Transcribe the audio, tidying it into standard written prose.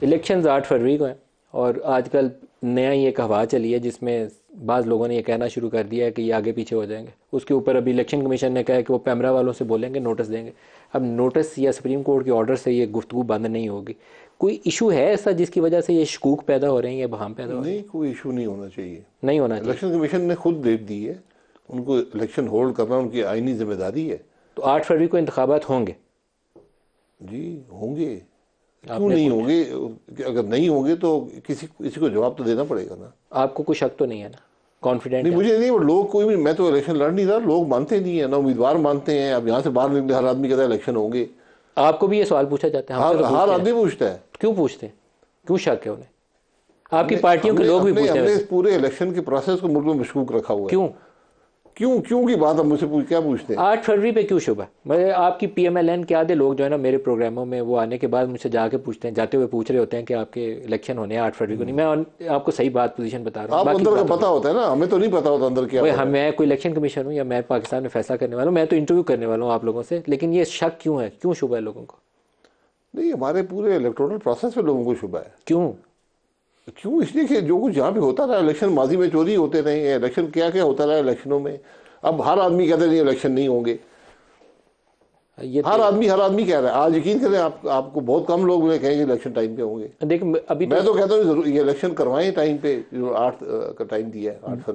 Elections 8 फरवरी को हैं और आजकल नया ही एक हवा चली है जिसमें बाज़ लोगों ने ये कहना शुरू कर दिया है कि ये आगे पीछे हो जाएंगे। उसके ऊपर अभी इलेक्शन कमीशन ने कहा है कि वो पैमरा वालों से बोलेंगे, नोटिस देंगे। अब नोटिस या सुप्रीम कोर्ट के ऑर्डर से ये गुफ्तगू बंद नहीं होगी। कोई इशू है ऐसा जिसकी वजह से ये शकूक पैदा हो रहे हैं या बहाम पैदा हो रहे हैं? नहीं, कोई इशू नहीं होना चाहिए। नहीं होना चाहिए। इलेक्शन कमीशन ने खुद डेट दी है, उनको इलेक्शन होल्ड करना उनकी आईनी जिम्मेदारी है। तो 8 फरवरी को इंतखाबात होंगे? जी होंगे, क्यों नहीं होंगे? अगर नहीं होंगे तो किसी को जवाब तो देना पड़ेगा ना। आपको कोई शक तो नहीं है ना? कॉन्फिडेंट नहीं, मुझे नहीं। लोग कोई भी, मैं तो इलेक्शन लड़ नहीं रहा, लोग मानते नहीं है ना, उम्मीदवार मानते हैं। अब यहाँ से बाहर निकले हर आदमी कहता है इलेक्शन होंगे। आपको भी ये सवाल पूछा जाता है? हर आदमी पूछता है। क्यों पूछते हैं? क्यों शक है उन्हें? आपकी पार्टियों के लोग भी पूछते हैं। हमने इस पूरे इलेक्शन के प्रोसेस को मुल्क में मशकूक रखा हुआ है। क्यों क्यों की बात आप मुझसे क्या पूछते हैं? 8 फरवरी पे क्यों शुभ है? मैं आपकी PMLN के आधे लोग जो है ना मेरे प्रोग्रामों में, वो आने के बाद मुझसे जाके पूछते हैं, जाते हुए पूछ रहे होते हैं कि आपके इलेक्शन होने हैं 8 फरवरी को। नहीं, मैं आपको सही बात पोजीशन बता रहा हूँ। आप अंदर का पता होता है ना, हमें तो नहीं पता होता अंदर क्या। मैं कोई इलेक्शन कमीशन हूँ या मैं पाकिस्तान में फैसला करने वाला हूँ? मैं तो इंटरव्यू करने वाला हूँ आप लोगों से। लेकिन ये शक क्यों है? क्यों शुभ है लोगों को? नहीं, हमारे पूरे इलेक्टोरल प्रोसेस में लोगों को शुभ है। क्यों? इसलिए कि जो कुछ यहाँ पे होता रहा, इलेक्शन माजी में चोरी होते रहे, इलेक्शन क्या क्या होता रहा इलेक्शनों में। अब हर आदमी कहते नहीं इलेक्शन नहीं होंगे। हर आदमी कह रहा है। आज यकीन करें, आपको बहुत कम लोग कहेंगे इलेक्शन टाइम पे होंगे। देख, अभी मैं तो कहता हूँ ये इलेक्शन करवाएं टाइम पे, जो 8 का टाइम दिया है, 8 फरवरी।